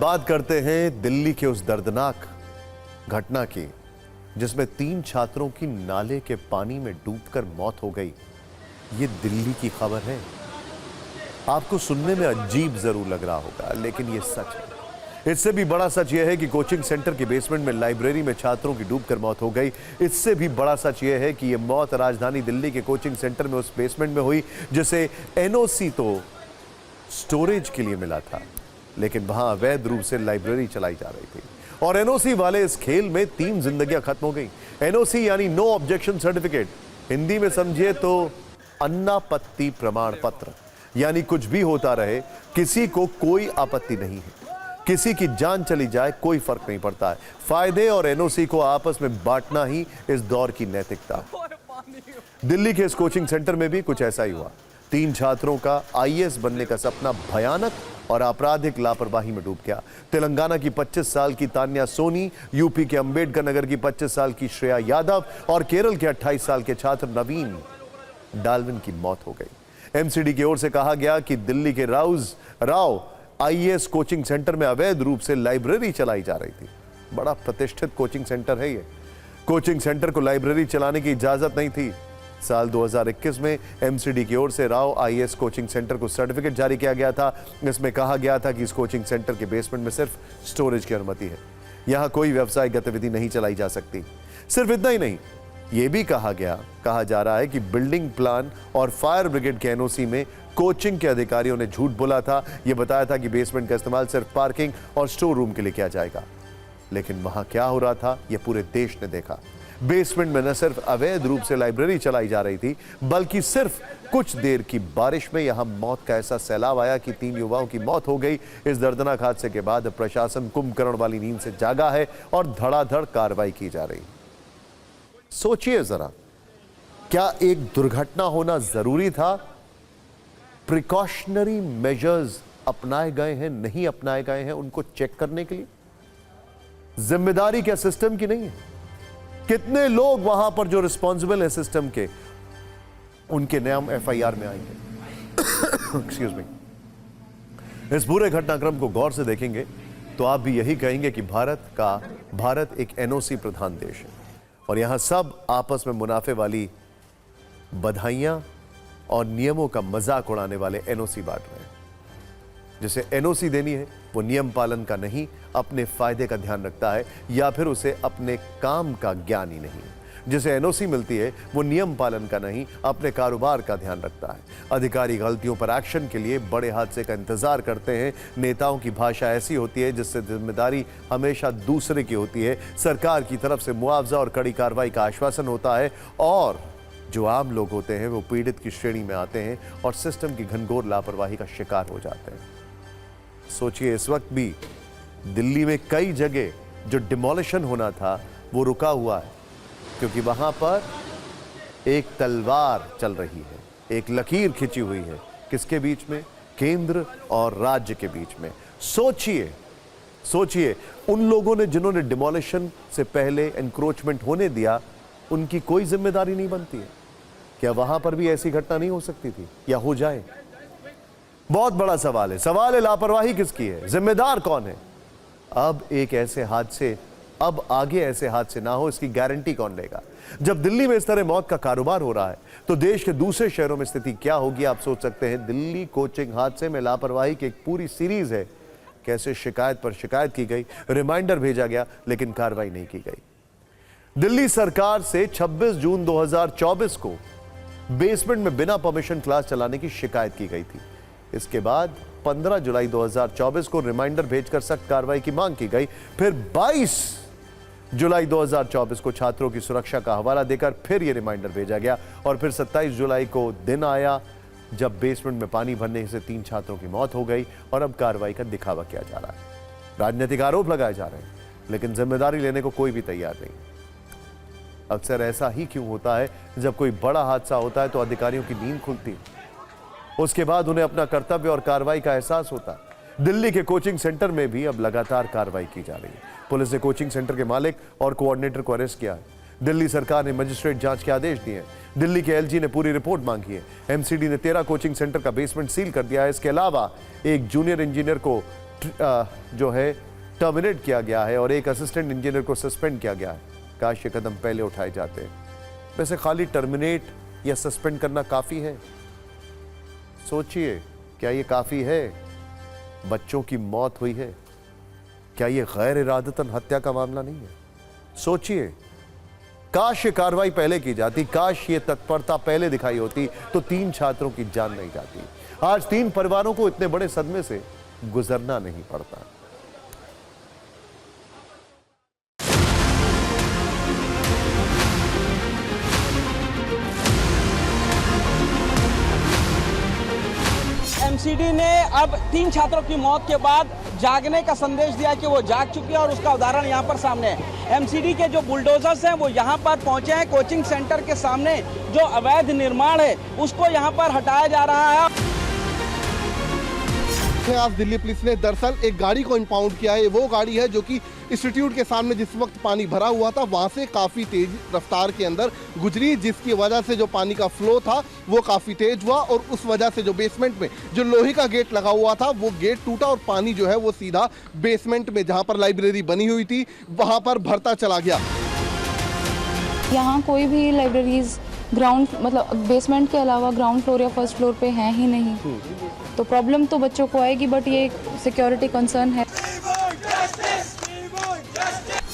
बात करते हैं दिल्ली के उस दर्दनाक घटना की जिसमें 3 छात्रों की नाले के पानी में डूबकर मौत हो गई। ये दिल्ली की खबर है। आपको सुनने में अजीब जरूर लग रहा होगा, लेकिन ये सच है। इससे भी बड़ा सच यह है कि कोचिंग सेंटर के बेसमेंट में लाइब्रेरी में छात्रों की डूबकर मौत हो गई। इससे भी बड़ा सच यह है कि यह मौत राजधानी दिल्ली के कोचिंग सेंटर में उस बेसमेंट में हुई जिसे एनओसी तो स्टोरेज के लिए मिला था, लेकिन वहां अवैध रूप से लाइब्रेरी चलाई जा रही थी। और एनओसी वाले इस खेल में 3 जिंदगियां खत्म हो गई। एनओसी यानी नो ऑब्जेक्शन सर्टिफिकेट, हिंदी में समझिए तो अन्नापत्ति प्रमाण पत्र, यानी कुछ भी होता रहे किसी को कोई आपत्ति नहीं है, किसी की जान चली जाए कोई फर्क नहीं पड़ता है। फायदे और एनओसी को आपस में बांटना ही इस दौर की नैतिकता। दिल्ली के इस कोचिंग सेंटर में भी कुछ ऐसा ही हुआ। 3 छात्रों का आईएएस बनने का सपना भयानक और आपराधिक लापरवाही में डूब गया। तेलंगाना की 25 साल की तान्या सोनी, यूपी के अंबेडकर नगर की 25 साल की श्रेया यादव और केरल के 28 साल के छात्र नवीन डाल्विन की मौत हो गई। एमसीडी की ओर से कहा गया कि दिल्ली के राव आईएएस कोचिंग सेंटर में अवैध रूप से लाइब्रेरी चलाई जा रही थी। बड़ा प्रतिष्ठित कोचिंग सेंटर है ये। कोचिंग सेंटर को लाइब्रेरी चलाने की इजाजत नहीं थी। साल 2021 में एमसीडी की ओर से राव आईएएस कोचिंग सेंटर को सर्टिफिकेट जारी किया गया था। इसमें कहा गया था कि इस कोचिंग सेंटर के बेसमेंट में सिर्फ स्टोरेज की अनुमति है, यहां कोई व्यवसायिक गतिविधि नहीं चलाई जा सकती। सिर्फ इतना ही नहीं, यह भी कहा जा रहा है कि बिल्डिंग प्लान और फायर ब्रिगेड के एनओसी में कोचिंग के अधिकारियों ने झूठ बोला था। यह बताया था कि बेसमेंट का इस्तेमाल सिर्फ पार्किंग और स्टोर रूम के लिए किया जाएगा, लेकिन वहां क्या हो रहा था यह पूरे देश ने देखा। बेसमेंट में न सिर्फ अवैध रूप से लाइब्रेरी चलाई जा रही थी, बल्कि सिर्फ कुछ देर की बारिश में यहां मौत का ऐसा सैलाब आया कि 3 युवाओं की मौत हो गई। इस दर्दनाक हादसे के बाद प्रशासन कुंभकर्ण वाली नींद से जागा है और धड़ाधड़ कार्रवाई की जा रही। सोचिए जरा, क्या एक दुर्घटना होना जरूरी था? प्रिकॉशनरी मेजर्स अपनाए गए हैं, नहीं अपनाए गए हैं, उनको चेक करने के लिए जिम्मेदारी क्या सिस्टम की नहीं है? कितने लोग वहां पर जो रिस्पॉन्सिबल है सिस्टम के, उनके नाम एफआईआर में आएंगे। Excuse me. इस पूरे घटनाक्रम को गौर से देखेंगे तो आप भी यही कहेंगे कि भारत एक एनओसी प्रधान देश है और यहां सब आपस में मुनाफे वाली बधाइयां और नियमों का मजाक उड़ाने वाले एनओसी बांट रहे हैं। जिसे एनओसी देनी है वो नियम पालन का नहीं, अपने फायदे का ध्यान रखता है, या फिर उसे अपने काम का ज्ञान ही नहीं है। जिसे एनओसी मिलती है वो नियम पालन का नहीं, अपने कारोबार का ध्यान रखता है। अधिकारी गलतियों पर एक्शन के लिए बड़े हादसे का इंतजार करते हैं। नेताओं की भाषा ऐसी होती है जिससे जिम्मेदारी हमेशा दूसरे की होती है। सरकार की तरफ से मुआवजा और कड़ी कार्रवाई का आश्वासन होता है, और जो आम लोग होते हैं वो पीड़ित की श्रेणी में आते हैं और सिस्टम की घनघोर लापरवाही का शिकार हो जाते हैं। सोचिए, इस वक्त भी दिल्ली में कई जगह जो डिमोलिशन होना था वो रुका हुआ है, क्योंकि वहां पर एक तलवार चल रही है, एक लकीर खिंची हुई है। किसके बीच में? केंद्र और राज्य के बीच में। सोचिए उन लोगों ने जिन्होंने डिमोलिशन से पहले एनक्रोचमेंट होने दिया, उनकी कोई जिम्मेदारी नहीं बनती है? क्या वहां पर भी ऐसी घटना नहीं हो सकती थी, या हो जाए? बहुत बड़ा सवाल है। सवाल है लापरवाही किसकी है, जिम्मेदार कौन है? अब आगे ऐसे हादसे ना हो, इसकी गारंटी कौन लेगा? जब दिल्ली में इस तरह मौत का कारोबार हो रहा है तो देश के दूसरे शहरों में स्थिति क्या होगी आप सोच सकते हैं। दिल्ली कोचिंग हादसे में लापरवाही की एक पूरी सीरीज है। कैसे शिकायत पर शिकायत की गई, रिमाइंडर भेजा गया, लेकिन कार्रवाई नहीं की गई। दिल्ली सरकार से 26 जून 2024 को बेसमेंट में बिना परमिशन क्लास चलाने की शिकायत की गई थी। इसके बाद 15 जुलाई 2024 को रिमाइंडर भेजकर सख्त कार्रवाई की मांग की गई। फिर 22 जुलाई 2024 को छात्रों की सुरक्षा का हवाला देकर फिर यह रिमाइंडर भेजा गया, और फिर 27 जुलाई को दिन आया जब बेसमेंट में पानी भरने से 3 छात्रों की मौत हो गई, और अब कार्रवाई का दिखावा किया जा रहा है। राजनीतिक आरोप लगाए जा रहे हैं, लेकिन जिम्मेदारी लेने को कोई भी तैयार नहीं। अक्सर ऐसा ही क्यों होता है, जब कोई बड़ा हादसा होता है तो अधिकारियों की नींद खुलती है, उसके बाद उन्हें अपना कर्तव्य और कार्रवाई का एहसास होता है। दिल्ली के कोचिंग सेंटर में भी अब लगातार कार्रवाई की जा रही है। पुलिस ने कोचिंग सेंटर के मालिक और कोऑर्डिनेटर को अरेस्ट किया है। दिल्ली सरकार ने मजिस्ट्रेट जांच के आदेश दिए हैं। दिल्ली के एलजी ने पूरी रिपोर्ट मांगी है। एमसीडी ने 13 कोचिंग सेंटर का बेसमेंट सील कर दिया है। इसके अलावा एक जूनियर इंजीनियर को जो है टर्मिनेट किया गया है और एक असिस्टेंट इंजीनियर को सस्पेंड किया गया है। काश ये कदम पहले उठाए जाते। वैसे खाली टर्मिनेट या सस्पेंड करना काफी है? सोचिए, क्या ये काफी है? बच्चों की मौत हुई है, क्या ये गैर इरादतन हत्या का मामला नहीं है? सोचिए, काश ये कार्रवाई पहले की जाती, काश ये तत्परता पहले दिखाई होती तो 3 छात्रों की जान नहीं जाती। आज 3 परिवारों को इतने बड़े सदमे से गुजरना नहीं पड़ता। एमसीडी ने अब 3 छात्रों की मौत के बाद जागने का संदेश दिया कि वो जाग चुकी है और उसका उदाहरण यहाँ पर सामने है। एमसीडी के जो बुलडोजर्स हैं वो यहाँ पर पहुंचे हैं। कोचिंग सेंटर के सामने जो अवैध निर्माण है उसको यहाँ पर हटाया जा रहा है। आज दिल्ली पुलिस ने दरअसल एक गाड़ी को इंपाउंड किया है। वो गाड़ी है जो कि इंस्टीट्यूट के सामने जिस वक्त पानी भरा हुआ था वहां से काफी तेज रफ्तार के अंदर गुजरी, जिसकी वजह से जो पानी का फ्लो था वो काफी तेज हुआ और उस वजह से जो बेसमेंट में जो लोहे का गेट लगा हुआ था वो गेट टूटा और पानी जो है वो सीधा बेसमेंट में जहां पर लाइब्रेरी बनी हुई थी वहां पर भरता चला गया। यहाँ कोई भी लाइब्रेरीज ग्राउंड मतलब बेसमेंट के अलावा ग्राउंड फ्लोर या फर्स्ट फ्लोर पे हैं ही नहीं, तो प्रॉब्लम तो बच्चों को आएगी, बट ये सिक्योरिटी कंसर्न है।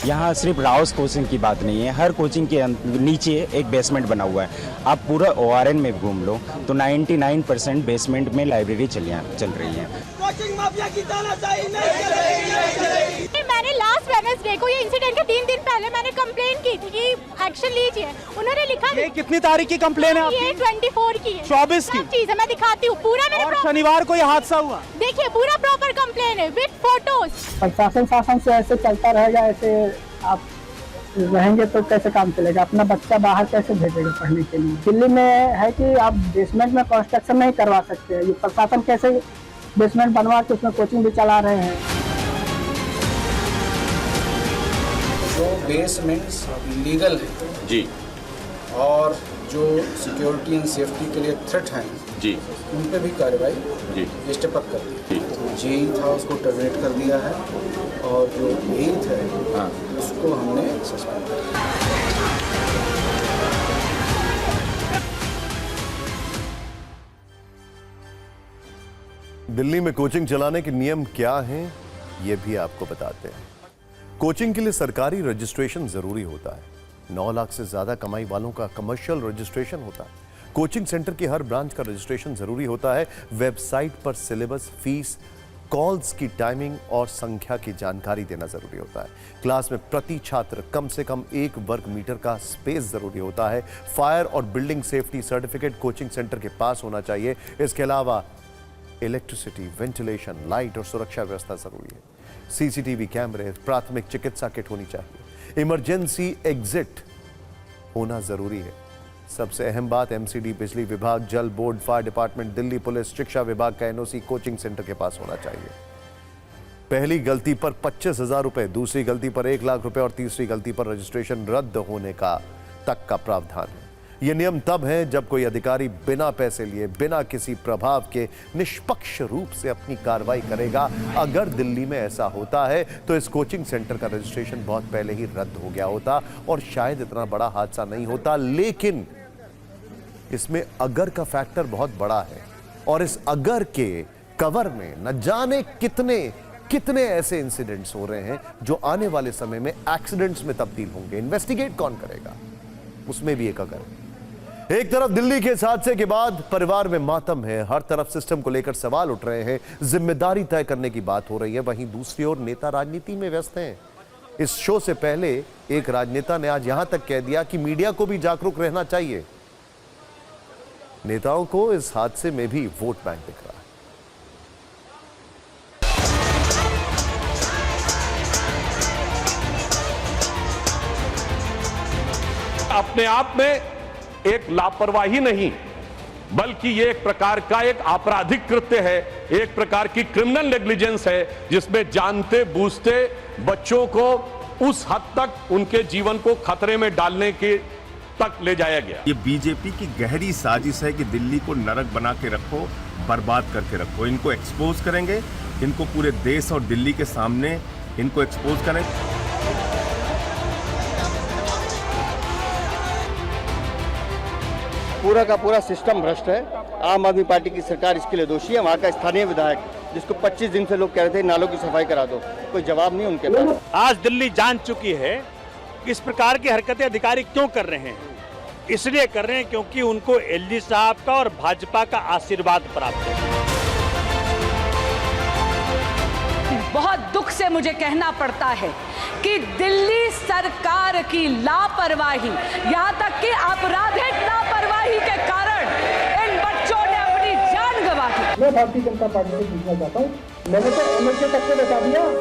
यहाँ सिर्फ राउस कोचिंग की बात नहीं है, हर कोचिंग के नीचे एक बेसमेंट बना हुआ है। आप पूरा ORN में घूम लो तो 99% बेसमेंट में लाइब्रेरी चल रही है। कोचिंग माफिया की तानाशाही नहीं चलेगी। मैंने लास्ट वेडनेसडे को ये इंसिडेंट के 3 दिन पहले मैंने कंप्लेन की थी कि एक्शन लीजिए। उन्होंने लिखा ये कितनी तारीख की कंप्लेन है आपकी? ये 24 की है। 24 की चीज है, मैं दिखाती हूँ पूरा। और शनिवार को ये हादसा हुआ। देखिए पूरा प्रॉपर कंप्लेन है विद फोटोज। प्रशासन शासन से ऐसे चलता रहेगा, ऐसे आप रहेंगे तो कैसे काम चलेगा? अपना बच्चा बाहर कैसे भेजेगा पढ़ने के लिए? दिल्ली में है कि आप बेसमेंट में कंस्ट्रक्शन नहीं करवा सकते हैं। ये प्रशासन कैसे बेसमेंट बनवा के उसमें कोचिंग भी चला रहे हैं। जो बेसमेंट्स लीगल है जी और जो सिक्योरिटी एंड सेफ्टी के लिए थ्रेट हैं जी, उन पे भी कार्रवाई जी स्टेप अप कर दी। जेई था उसको टर्मिनेट कर दिया है और जो एथ है हाँ उसको हमने सस्पेंड कर दिया। दिल्ली में कोचिंग चलाने के नियम क्या हैं ये भी आपको बताते हैं। कोचिंग के लिए सरकारी रजिस्ट्रेशन जरूरी होता है। 9 लाख से ज्यादा कमाई वालों का कमर्शियल रजिस्ट्रेशन होता है। कोचिंग सेंटर की हर ब्रांच का रजिस्ट्रेशन जरूरी होता है। वेबसाइट पर सिलेबस, फीस, कॉल्स की टाइमिंग और संख्या की जानकारी देना जरूरी होता है। क्लास में प्रति छात्र कम से कम 1 वर्ग मीटर का स्पेस जरूरी होता है। फायर और building safety certificate coaching centre के पास होना चाहिए। इसके अलावा इलेक्ट्रिसिटी, वेंटिलेशन, लाइट और सुरक्षा व्यवस्था जरूरी है। सीसीटीवी कैमरे, प्राथमिक चिकित्सा किट होनी चाहिए। इमरजेंसी एग्जिट होना जरूरी है। सबसे अहम बात, एमसीडी, बिजली विभाग, जल board, fire department, Delhi police, शिक्षा विभाग का एनओसी कोचिंग सेंटर के पास होना चाहिए। पहली गलती पर 25,000 रुपए, दूसरी गलती पर 1 लाख रुपए और तीसरी गलती पर रजिस्ट्रेशन रद्द होने का तक का प्रावधान है। यह नियम तब है जब कोई अधिकारी बिना पैसे लिए, बिना किसी प्रभाव के निष्पक्ष रूप से अपनी कार्रवाई करेगा। अगर दिल्ली में ऐसा होता है तो इस कोचिंग सेंटर का रजिस्ट्रेशन बहुत पहले ही रद्द हो गया होता और शायद इतना बड़ा हादसा नहीं होता। लेकिन इसमें अगर का फैक्टर बहुत बड़ा है और इस अगर के कवर में न जाने कितने ऐसे इंसिडेंट्स हो रहे हैं जो आने वाले समय में एक्सीडेंट्स में तब्दील होंगे। इन्वेस्टिगेट कौन करेगा? उसमें भी एक अगर। एक तरफ दिल्ली के इस हादसे के बाद परिवार में मातम है, हर तरफ सिस्टम को लेकर सवाल उठ रहे हैं, जिम्मेदारी तय करने की बात हो रही है। वहीं दूसरी ओर नेता राजनीति में व्यस्त हैं। इस शो से पहले एक राजनेता ने आज यहां तक कह दिया कि मीडिया को भी जागरूक रहना चाहिए। नेताओं को इस हादसे में भी वोट बैंक दिख रहा है। अपने आप में एक लापरवाही नहीं, बल्कि ये एक प्रकार का एक आपराधिक कृत्य है, एक प्रकार की क्रिमिनल नेग्लिजेंस है, जिसमें जानते बूझते बच्चों को उस हद तक उनके जीवन को खतरे में डालने के तक ले जाया गया। ये बीजेपी की गहरी साजिश है कि दिल्ली को नरक बना के रखो, बर्बाद करके रखो। इनको एक्सपोज करेंगे इनको पूरे देश और दिल्ली के सामने इनको एक्सपोज करें। पूरा का पूरा सिस्टम भ्रष्ट है। आम आदमी पार्टी की सरकार इसके लिए दोषी है। वहाँ का स्थानीय विधायक जिसको 25 दिन से लोग कह रहे थे नालों की सफाई करा दो, कोई जवाब नहीं उनके पास। आज दिल्ली जान चुकी है कि इस प्रकार की हरकतें अधिकारी क्यों कर रहे हैं। इसलिए कर रहे हैं क्योंकि उनको एलजी साहब का और भाजपा का आशीर्वाद प्राप्त है। बहुत दुख से मुझे कहना पड़ता है कि दिल्ली सरकार की लापरवाही, यहाँ तक कि आपराधिक लापरवाही के कारण इन बच्चों ने अपनी जान गंवा दी। मैं भारतीय जनता पार्टी से पूछना चाहता हूँ, मैंने तो एमएलए तक को बता दिया।